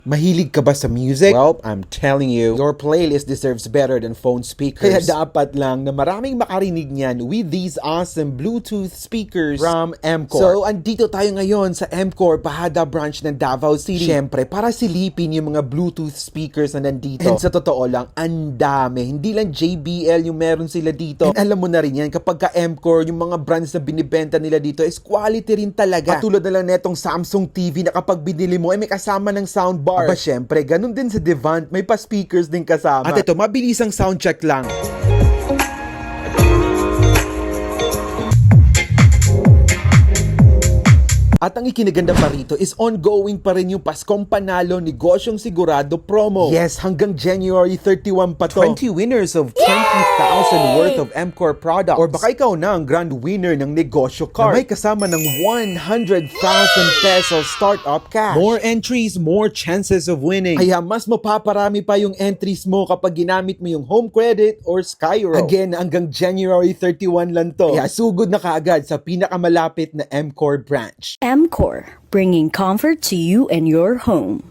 Mahilig ka ba sa music? Well, I'm telling you, your playlist deserves better than phone speakers. Kaya dapat lang na maraming makarinig niyan with these awesome Bluetooth speakers from Mcore. So, andito tayo ngayon sa Mcore Bahada branch ng Davao City. Siyempre, para silipin yung mga Bluetooth speakers na nandito. And sa totoo lang, ang dami. Hindi lang JBL yung meron sila dito. And alam mo na rin yan, kapag ka Mcore, yung mga brands na binibenta nila dito is quality rin talaga. Katulad na lang netong Samsung TV na kapag binili mo, ay may kasama ng soundbar. Aba, syempre, ganun din sa Devant, may pa-speakers din kasama. At ito, mabilisang soundcheck lang. At ang ikinaganda pa rito is ongoing pa rin yung Paskong Panalo Negosyong Sigurado promo. Yes, hanggang January 31 pa to. 20 winners of 20,000 worth of Mcore products. Or baka ikaw na ang grand winner ng negosyo card na may kasama ng 100,000 pesos startup cash. More entries, more chances of winning. Kaya mas mapaparami pa yung entries mo kapag ginamit mo yung home credit or Skyro. Again, hanggang January 31 lang to. Kaya sugod na kaagad sa pinakamalapit na Mcore branch. Mcore, bringing comfort to you and your home.